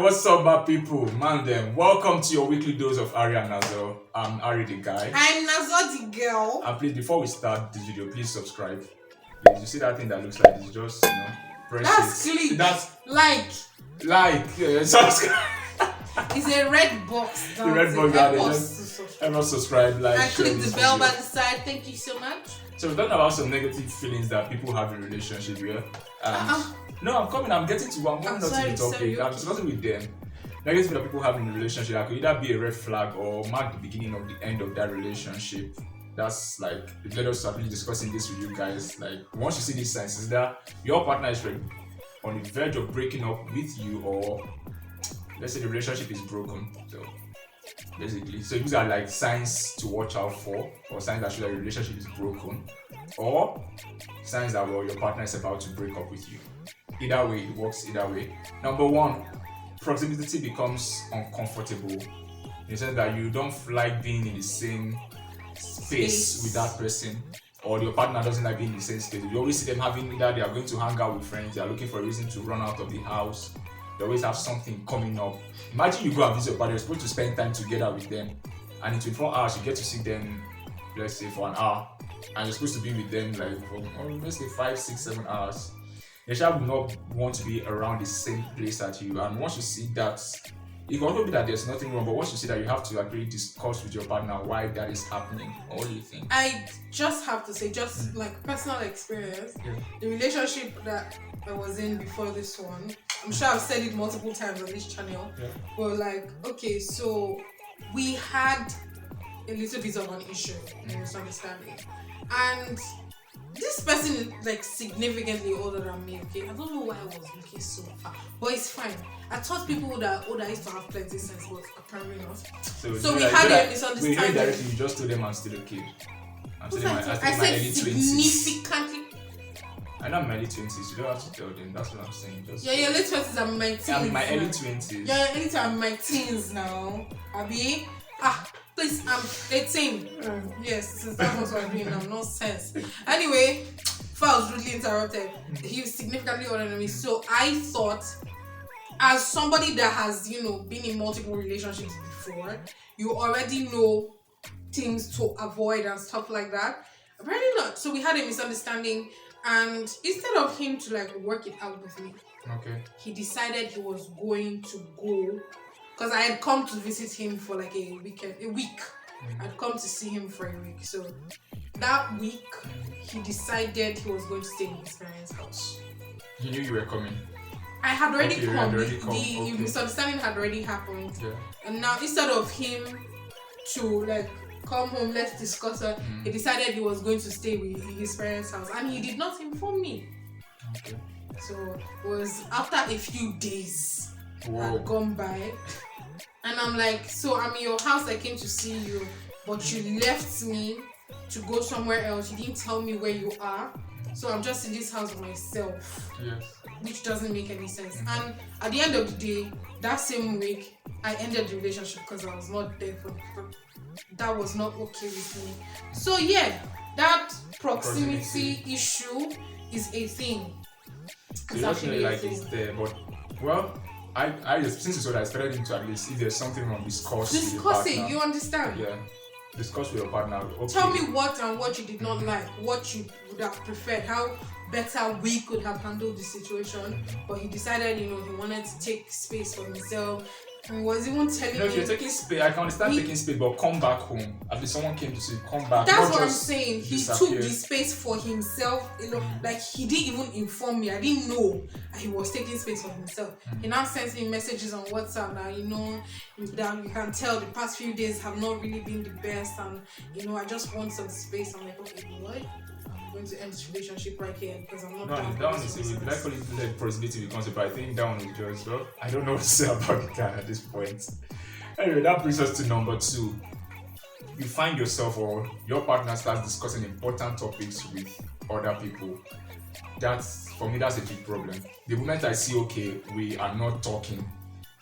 What's up, my people? Man, them. Welcome to your weekly dose of Ari And Nazo. I'm Ari the guy. I'm Nazo the girl. And please, before we start this video, please subscribe. Please, you see that thing that looks like this? Just, press That's it. click. That's like. Subscribe. It's a red box. The red box down there. Everyone subscribe, like, and share click this the bell video. by the side. Thank you so much. So we're talking about some negative feelings that people have in relationships, yeah? And no, I'm getting to one. I'm not sorry, to the topic. I'm discussing with them. Negative that people have in a relationship that could either be a red flag or mark the beginning of the end of that relationship. That's like, let us start really discussing this with you guys. Like, once you see these signs, is that your partner is on the verge of breaking up with you, or let's say the relationship is broken. So basically, so these are like signs to watch out for, or signs that show that your relationship is broken, or signs that your partner is about to break up with you. Either way, it works either way. Number one, proximity becomes uncomfortable in the sense that you don't like being in the same space with that person, or your partner doesn't like being in the same space. You always see them having either they are going to hang out with friends, they are looking for a reason to run out of the house, they always have something coming up. Imagine you go and visit your partner, you're supposed to spend time together with them, and in 24 hours you get to see them, let's say for an hour, and you're supposed to be with them like for let's say 5, 6, 7 hours. Your child will not want to be around the same place as you, and once you see that, it can also be that there's nothing wrong, but once you see that, you have to actually discuss with your partner why that is happening. What do you think? I just have to say, like personal experience, the relationship that I was in before this one, I'm sure I've said it multiple times on this channel, but like, okay, so we had a little bit of an issue, misunderstanding, and this person is like significantly older than me, okay? I don't know why I was looking so far, but it's fine. I thought people that are older used to have plenty sense, but apparently not. So we had a misunderstanding. Directly, you just told them I'm still a kid. I'm still in my early 20s. Significantly. I know I'm in my early 20s. You don't have to tell them. That's what I'm saying. Just your late 20s. I'm in my teens. I'm in my early 20s. Yeah, anytime I'm in my teens now. Abi? Please, I'm 18. Yes, since that was what I'm doing. I'm nonsense. Anyway, before I was rudely interrupted, he was significantly older than me. So I thought, as somebody that has, been in multiple relationships before, you already know things to avoid and stuff like that. Apparently not. So we had a misunderstanding, and instead of him to like work it out with me, he decided he was going to go. Because I had come to visit him for like a week. I'd come to see him for a week. So that week, he decided he was going to stay in his parents' house. He knew you were coming. I had already come. The misunderstanding had already happened. Yeah. And now instead of him to like come home, let's discuss it, he decided he was going to stay with his parents' house. And he did not inform me. Okay. So it was after a few days had gone by. And I'm like, so I'm in your house, I came to see you, but you left me to go somewhere else. You didn't tell me where you are. So I'm just in this house myself. Yes. Which doesn't make any sense. And at the end of the day, that same week, I ended the relationship because I was not there for that was not okay with me. So yeah, that proximity issue is a thing. It's actually like it's there, but I just, since it's what I expected him to at least, if there's something wrong, discuss it, you understand? Yeah. Discuss with your partner. Okay. Tell me what you did not like, what you would have preferred, how better we could have handled the situation. But he decided, he wanted to take space for himself. And was even telling me, if you're taking space, I can understand taking space, but come back home. At least someone came to say, come back. That's what I'm saying. He took the space for himself. Like he didn't even inform me. I didn't know he was taking space for himself. He now sends me messages on WhatsApp that that you can tell the past few days have not really been the best, and I just want some space. I'm like, okay, what? I'm going to end this relationship right here because I'm not down. That one is I call it like proximity concept, but I think that one is just I don't know what to say about the guy at this point. Anyway, that brings us to number 2. You find yourself or your partner starts discussing important topics with other people. That's, for me, that's a big problem. The moment I see, okay, we are not talking,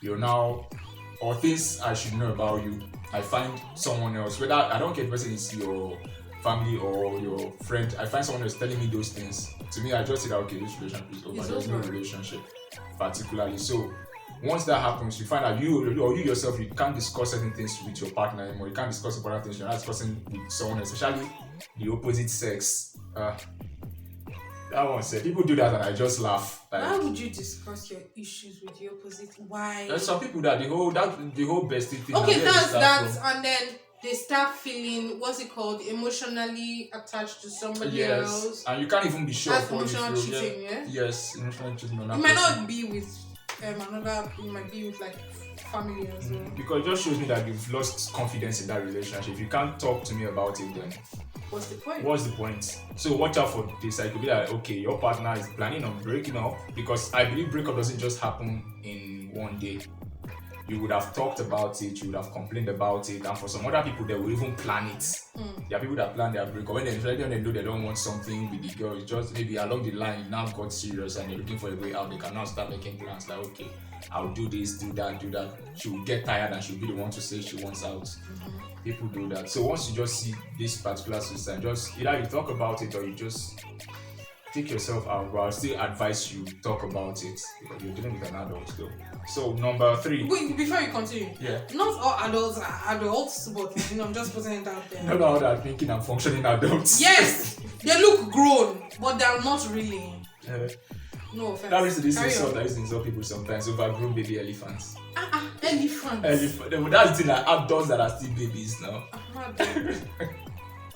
or things I should know about you, I find someone else, whether I don't care if the person is your family or your friend, I find someone else telling me those things. To me, I just say that, okay, this relationship is over. There's no relationship particularly. So Once that happens, you find out you yourself, you can't discuss certain things with your partner anymore. You can't discuss important things. You're not discussing with someone, especially the opposite sex. That one said people do that, and I just laugh. Like, why would you discuss your issues with the opposite? Why? There's some people that the whole bestie thing. Okay, that's and then they start feeling what's it called, emotionally attached to somebody else. And you can't even be sure. That's emotional cheating, yeah. Yes, emotional cheating on that. It might not be with another. It might be with like family as well. Because it just shows me that you've lost confidence in that relationship. If you can't talk to me about it, then what's the point? What's the point? So watch out for this. I could be like, okay, your partner is planning on breaking up, because I believe breakup doesn't just happen in one day. You would have talked about it, you would have complained about it, and for some other people, they will even plan it. There are people that plan their breakup when they know they don't want something with the girl. It's just maybe along the line, you now got serious and you're looking for a way out. They can now start making plans like, okay, I'll do this, do that, do that. She will get tired and she'll be the one to say she wants out. People do that. So once you just see this particular suicide, just either you talk about it or you just take yourself out. But I'll still advise you talk about it because you're dealing with an adult though. So number 3. Wait, before you continue. Yeah. Not all adults are adults, but I'm just putting it out there. Not all that thinking and functioning adults. Yes, they look grown, but they're not really. No offense. That is the insult I used to insult people sometimes. Overgrown baby elephants. Elephants. That's the thing, like adults that are still babies now.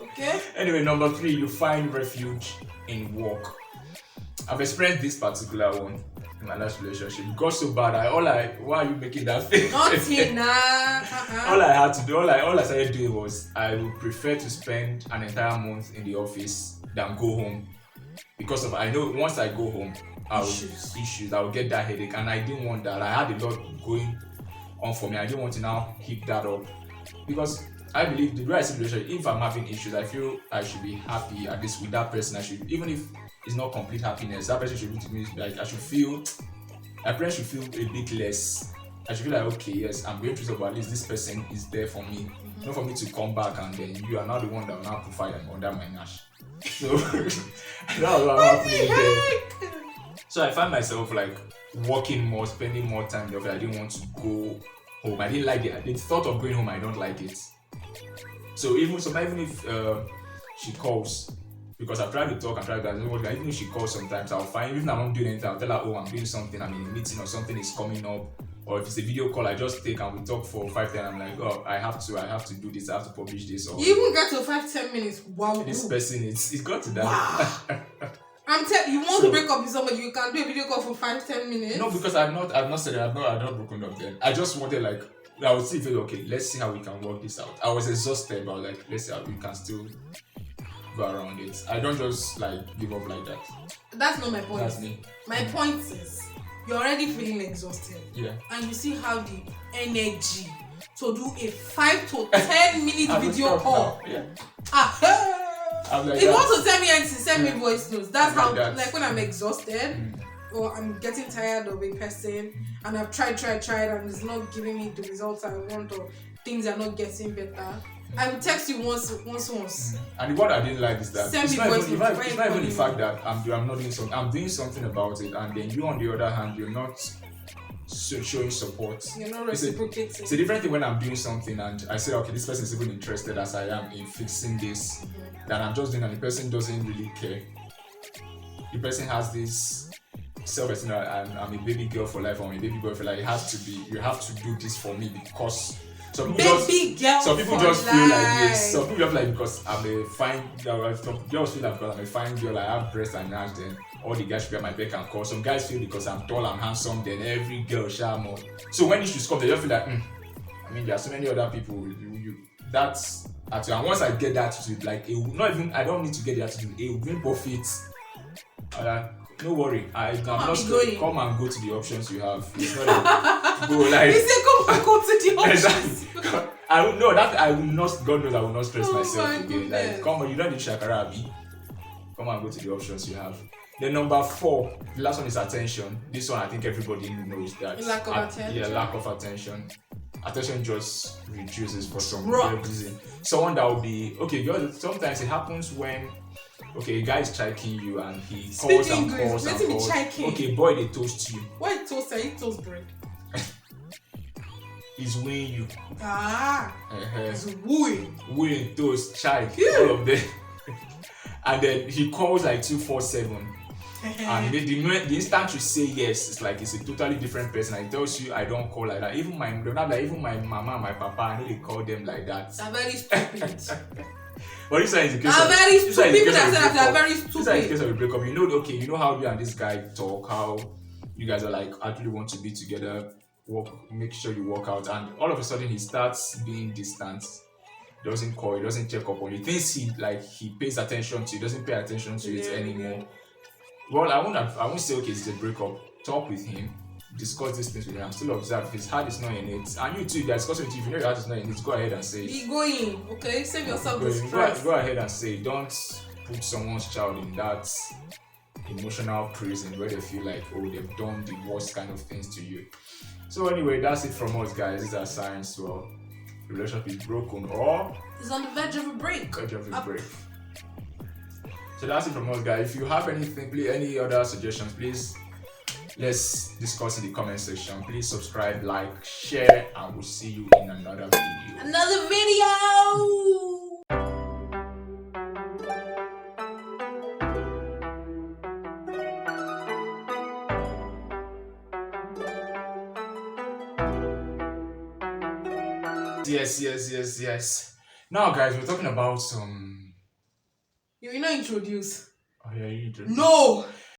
Okay. Anyway, number 3, you find refuge in work. I've experienced this particular one in my last relationship. It got so bad. Why are you making that face? Nothing, All I had to do, all I started doing was I would prefer to spend an entire month in the office than go home, because I know once I go home, I will get that headache, and I didn't want that. I had a lot going on for me. I didn't want to now keep that up, because I believe the right situation, if I'm having issues, I feel I should be happy at least with that person. I should, even if it's not complete happiness, that person should be to me like my parents should feel a bit less. I should feel like, okay, yes, I'm going through something, but at least this person is there for me. Not for me to come back and then you are not the one that will now put fire under my nash. So that was what happened there. So I find myself like working more, spending more time there. I didn't want to go home. I didn't like it. The thought of going home, I don't like it. So even if she calls, because I've tried to talk and even if she calls sometimes, I'll find, even if I'm not doing anything, I'll tell her, oh, I'm doing something, I'm in a meeting or something is coming up. Or if it's a video call, I just take and we talk for 5-10. I'm like, oh, I have to do this, I have to publish this. Or you even get to 5-10 minutes. Wow. This person, it's got to that. Wow. You want to break up with somebody, you can do a video call for 5-10 minutes. No, because I've not said it, I've not broken up then. I just wanted like, I would see if okay, let's see how we can work this out. I was exhausted, but like, let's see how we can still go around it. I don't just like give up like that. That's not my point. That's me. My point is, you're already feeling exhausted. Yeah. And you still have the energy to do a 5 to 10 minute video call. Yeah. If you want to tell me anything, send me voice notes. That's how, like when I'm exhausted or I'm getting tired of a person and I've tried and it's not giving me the results I want or things are not getting better, I will text you once. And what I didn't like is that it's not even the fact that I'm not doing something. I'm doing something about it, and then you on the other hand, you're not showing support. You're not reciprocating. It's a different thing when I'm doing something and I say, okay, this person is even interested as I am in fixing this, that I'm just doing, and the person doesn't really care. The person has this self-esteem that I'm a baby girl for life, or I'm a baby boy for life. You have to do this for me because some people just feel like this. Some people just like because I'm a fine girl. Some girls feel like because I'm a fine girl, I have breasts and ass, then all the guys should be at my beck and call. Some guys feel because I'm tall, I'm handsome, then every girl shall more. So when issues come, they just feel like, I mean, there are so many other people. That's attitude. And once I get that attitude, like I don't need to get the attitude. It will bring profits. No worry, I'm not stressed. Come and go to the options you have. It's not like go like. You say come and go to the options. I will not. God knows I will not stress myself again. Goodness. Like, come on, you don't need shakara, abi. Come and go to the options you have. Then number 4, the last one is attention. This one I think everybody knows that. Lack of attention. Yeah, lack of attention. Attention just reduces for some reason. Someone that will be okay. Sometimes it happens when. Okay, a guy is chiking you and he calls and calls and calls. Okay, boy, they toast you. Why toast? I eat toast bread. is when you It's wooing. win toast, child, Yeah. all of them. And then he calls like 247. And the instant you say yes, it's like it's a totally different person. And he tells you, I don't call like that. Even my mama and my papa, I know they call them like that. They're very stupid. But this one is the case They're of very this one stupid. is the People case that of say that a they're breakup. very This one is the case stupid. of a breakup. Okay, you know how you and this guy talk, how you guys are like actually want to be together, make sure you work out, and all of a sudden he starts being distant. Doesn't call, he doesn't check up on you. Things he pays attention to, he doesn't pay attention to it anymore. Well, I won't say okay, it's a breakup. Talk with him, discuss these things with him. I'm still observed. If his heart is not in it, and you too, if you're discussing with you, if you know your heart is not in it, go ahead and say it. Be going, okay? Save yourself the Go stress. ahead and say it. Don't put someone's child in that emotional prison where they feel like, oh, they've done the worst kind of things to you. So anyway, that's it from us, guys. These are signs to relationship is broken or It's on the verge of a break. break. So that's it from us, guys. If you have anything, please, any other suggestions, please let's discuss in the comment section. Please subscribe, like, share, and we'll see you in another video. Another video. Yes. Now, guys, we're talking about You will not introduce. Oh yeah, you do. No.